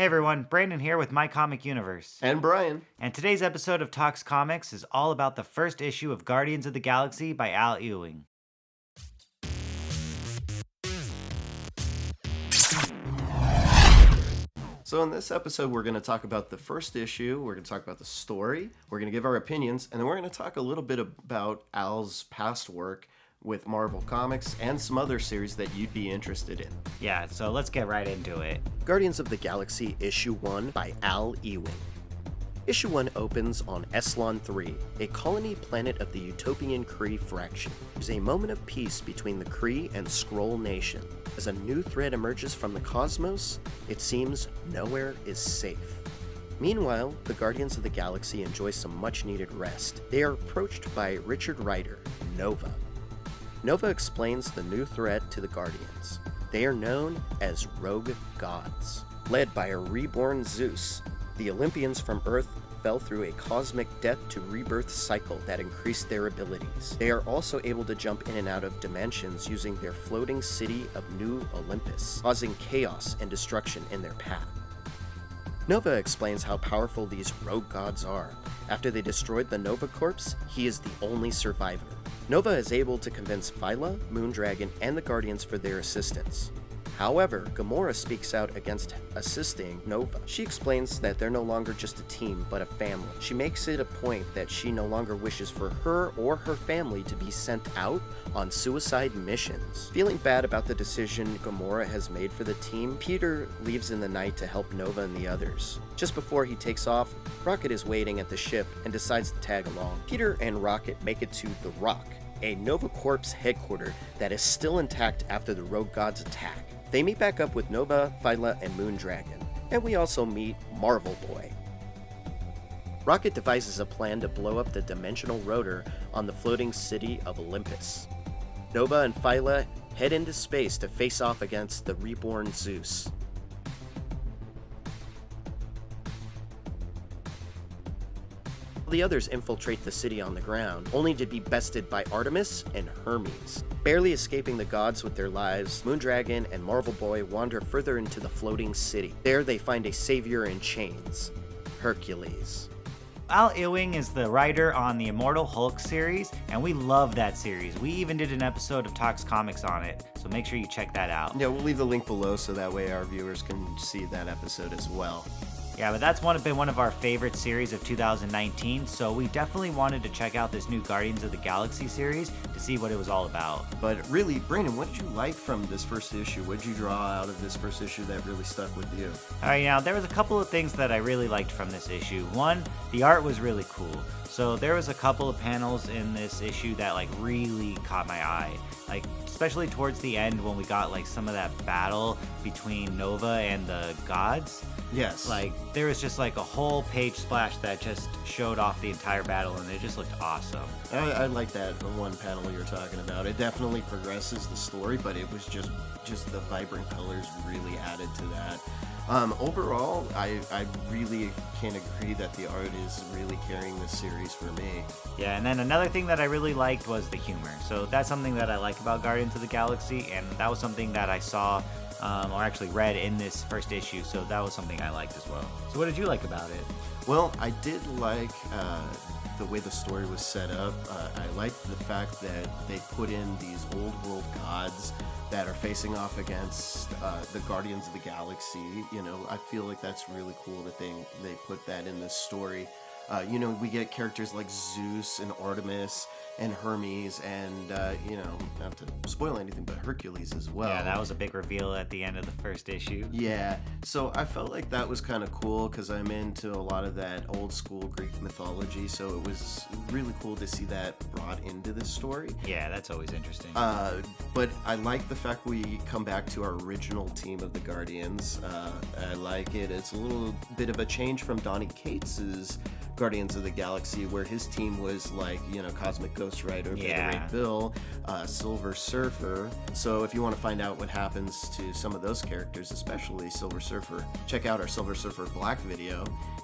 Hey everyone, Brandon here with My Comic Universe. And Brian. And today's episode of Talks Comics is all about the first issue of Guardians of the Galaxy by Al Ewing. So in this episode, we're going to talk about the first issue, we're going to talk about the story, we're going to give our opinions, and then we're going to talk a little bit about Al's past work with Marvel Comics and some other series that you'd be interested in. Yeah, so let's get right into it. Guardians of the Galaxy Issue 1 by Al Ewing. Issue 1 opens on Eslon 3, a colony planet of the utopian Kree fraction. There's a moment of peace between the Kree and Skrull Nation. As a new threat emerges from the cosmos, it seems nowhere is safe. Meanwhile, the Guardians of the Galaxy enjoy some much-needed rest. They are approached by Richard Rider, Nova. Nova explains the new threat to the Guardians. They are known as Rogue Gods. Led by a reborn Zeus, the Olympians from Earth fell through a cosmic death-to-rebirth cycle that increased their abilities. They are also able to jump in and out of dimensions using their floating city of New Olympus, causing chaos and destruction in their path. Nova explains how powerful these rogue gods are. After they destroyed the Nova Corps, he is the only survivor. Nova is able to convince Phyla, Moondragon, and the Guardians for their assistance. However, Gamora speaks out against assisting Nova. She explains that they're no longer just a team, but a family. She makes it a point that she no longer wishes for her or her family to be sent out on suicide missions. Feeling bad about the decision Gamora has made for the team, Peter leaves in the night to help Nova and the others. Just before he takes off, Rocket is waiting at the ship and decides to tag along. Peter and Rocket make it to the Rock, a Nova Corps headquarters that is still intact after the Rogue Gods attack. They meet back up with Nova, Phyla, and Moondragon, and we also meet Marvel Boy. Rocket devises a plan to blow up the dimensional rotor on the floating city of Olympus. Nova and Phyla head into space to face off against the reborn Zeus. The others infiltrate the city on the ground, only to be bested by Artemis and Hermes. Barely escaping the gods with their lives, Moondragon and Marvel Boy wander further into the floating city. There they find a savior in chains, Hercules. Al Ewing is the writer on the Immortal Hulk series, and we love that series. We even did an episode of Talks Comics on it, so make sure you check that out. Yeah, we'll leave the link below so that way our viewers can see that episode as well. Yeah, but that's been one of our favorite series of 2019, so we definitely wanted to check out this new Guardians of the Galaxy series to see what it was all about. But really, Brandon, what did you like from this first issue? What did you draw out of this first issue that really stuck with you? All right, now there was a couple of things that I really liked from this issue. One, the art was really cool. So there was a couple of panels in this issue that really caught my eye. Especially towards the end when we got some of that battle between Nova and the gods. Yes. There was just a whole page splash that just showed off the entire battle, and it just looked awesome. I like that one panel you're talking about. It definitely progresses the story, but it was just the vibrant colors really added to that. Overall, I really can agree that the art is really carrying this series for me. Yeah, and then another thing that I really liked was the humor. So that's something that I like about Guardians of the Galaxy, and that was something that I saw or actually read in this first issue, so that was something I liked as well. So what did you like about it? Well, I did like the way the story was set up. I liked the fact that they put in these old world gods that are facing off against the Guardians of the Galaxy. I feel like that's really cool that they put that in this story. We get characters like Zeus and Artemis and Hermes and, not to spoil anything, but Hercules as well. Yeah, that was a big reveal at the end of the first issue. Yeah, so I felt like that was kind of cool because I'm into a lot of that old school Greek mythology, so it was really cool to see that brought into this story. Yeah, that's always interesting. But I like the fact we come back to our original team of the Guardians. I like it. It's a little bit of a change from Donny Cates's Guardians of the Galaxy, where his team was Cosmic Ghost Rider, Beta Ray Bill, Silver Surfer. So if you want to find out what happens to some of those characters, especially Silver Surfer, check out our Silver Surfer Black video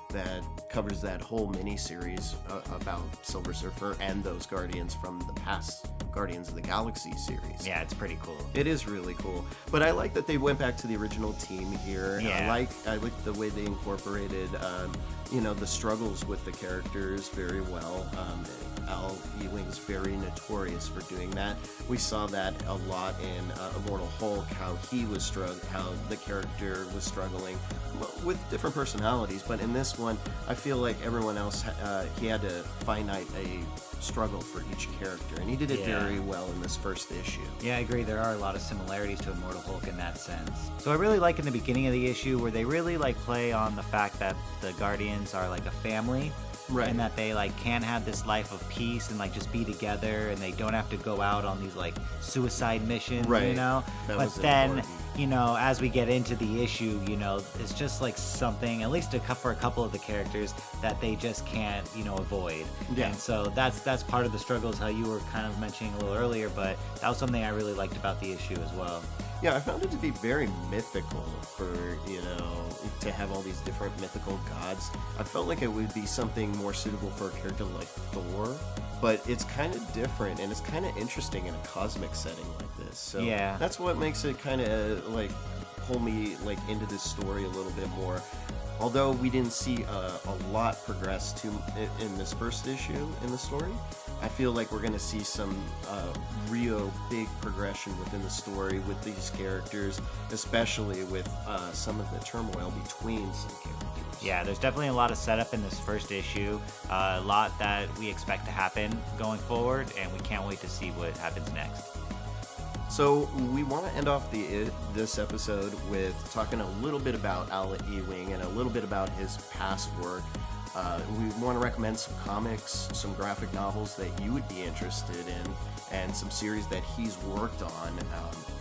that covers that whole mini-series about Silver Surfer and those Guardians from the past Guardians of the Galaxy series. Yeah, it's pretty cool. It is really cool. But I like that they went back to the original team here. Yeah. I like the way they incorporated, the struggles with the characters very well. Al Ewing's very notorious for doing that. We saw that a lot in Immortal Hulk, how the character was struggling with different personalities. But in this one, I feel like everyone else, he had to finite a struggle for each character, and he did it very well in this first issue. Yeah, I agree. There are a lot of similarities to Immortal Hulk in that sense. So I really like in the beginning of the issue where they really like play on the fact that the Guardians are like a family. Right. And that they like can have this life of peace and like just be together, and they don't have to go out on these like suicide missions, Right. you know. That but was then, important. as we get into the issue, it's just like something, at least for a couple of the characters, that they just can't, avoid. Yeah. And so that's part of the struggles, how you were kind of mentioning a little earlier, but that was something I really liked about the issue as well. Yeah, I found it to be very mythical for, to have all these different mythical gods. I felt like it would be something more suitable for a character like Thor, but it's kind of different and it's kind of interesting in a cosmic setting like this. So Yeah. that's what makes it kind of like pull me like into this story a little bit more. Although we didn't see a lot progress in this first issue in the story, I feel like we're going to see some real big progression within the story with these characters, especially with some of the turmoil between some characters. Yeah, there's definitely a lot of setup in this first issue, a lot that we expect to happen going forward, and we can't wait to see what happens next. So we want to end off this episode with talking a little bit about Al Ewing and a little bit about his past work. We want to recommend some comics, some graphic novels that you would be interested in, and some series that he's worked on.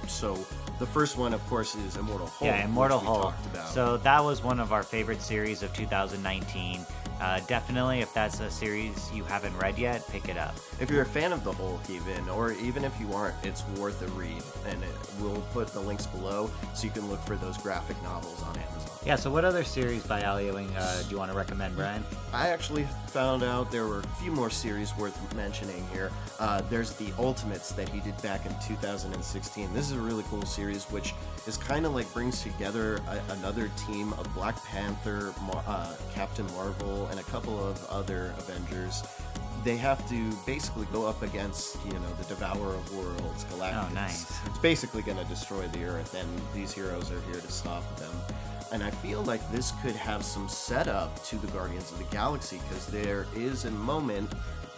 So the first one, of course, is Immortal Hulk. Yeah, Immortal which we Hulk. talked about. So that was one of our favorite series of 2019. Definitely, if that's a series you haven't read yet, pick it up. If you're a fan of the Hulk, or even if you aren't, it's worth a read. And we'll put the links below so you can look for those graphic novels on Amazon. Yeah, so what other series by Al Ewing do you want to recommend, Brian? I actually found out there were a few more series worth mentioning here. There's the Ultimates that he did back in 2016. This is a really cool series, which is kind of like brings together another team of Black Panther, Captain Marvel, and a couple of other Avengers. They have to basically go up against, the Devourer of Worlds, Galactus. Oh, nice. It's basically going to destroy the Earth, and these heroes are here to stop them. And I feel like this could have some setup to the Guardians of the Galaxy, because there is a moment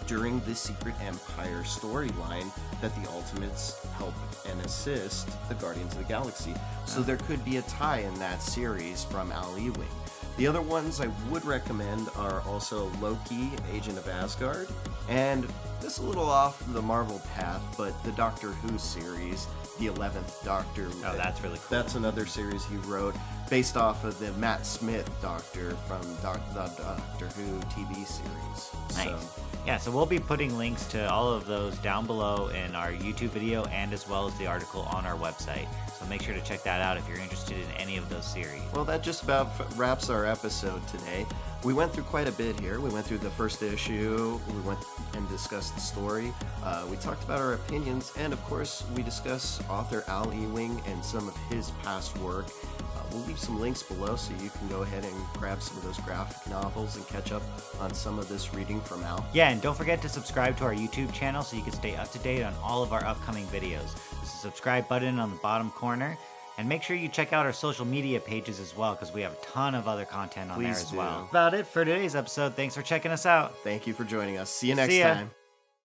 during the Secret Empire storyline that the Ultimates help and assist the Guardians of the Galaxy. So there could be a tie in that series from Al Ewing. The other ones I would recommend are also Loki, Agent of Asgard, and this is a little off the Marvel path, but the Doctor Who series, the 11th Doctor. Oh, that's really cool. That's another series he wrote based off of the Matt Smith Doctor from the Doctor Who TV series. Nice. So, Yeah, so we'll be putting links to all of those down below in our YouTube video and as well as the article on our website. So make sure to check that out if you're interested in any of those series. well, that just about wraps our episode today. We went through quite a bit here. We went through the first issue. We went and discussed the story. We talked about our opinions. And, of course, we discussed author Al Ewing and some of his past work. We'll leave some links below so you can go ahead and grab some of those graphic novels and catch up on some of this reading from Al. Yeah, and don't forget to subscribe to our YouTube channel so you can stay up to date on all of our upcoming videos. There's a subscribe button on the bottom corner. And make sure you check out our social media pages as well, because we have a ton of other content on there Please as do. well. About it for today's episode. Thanks for checking us out. Thank you for joining us. See you next See ya. time.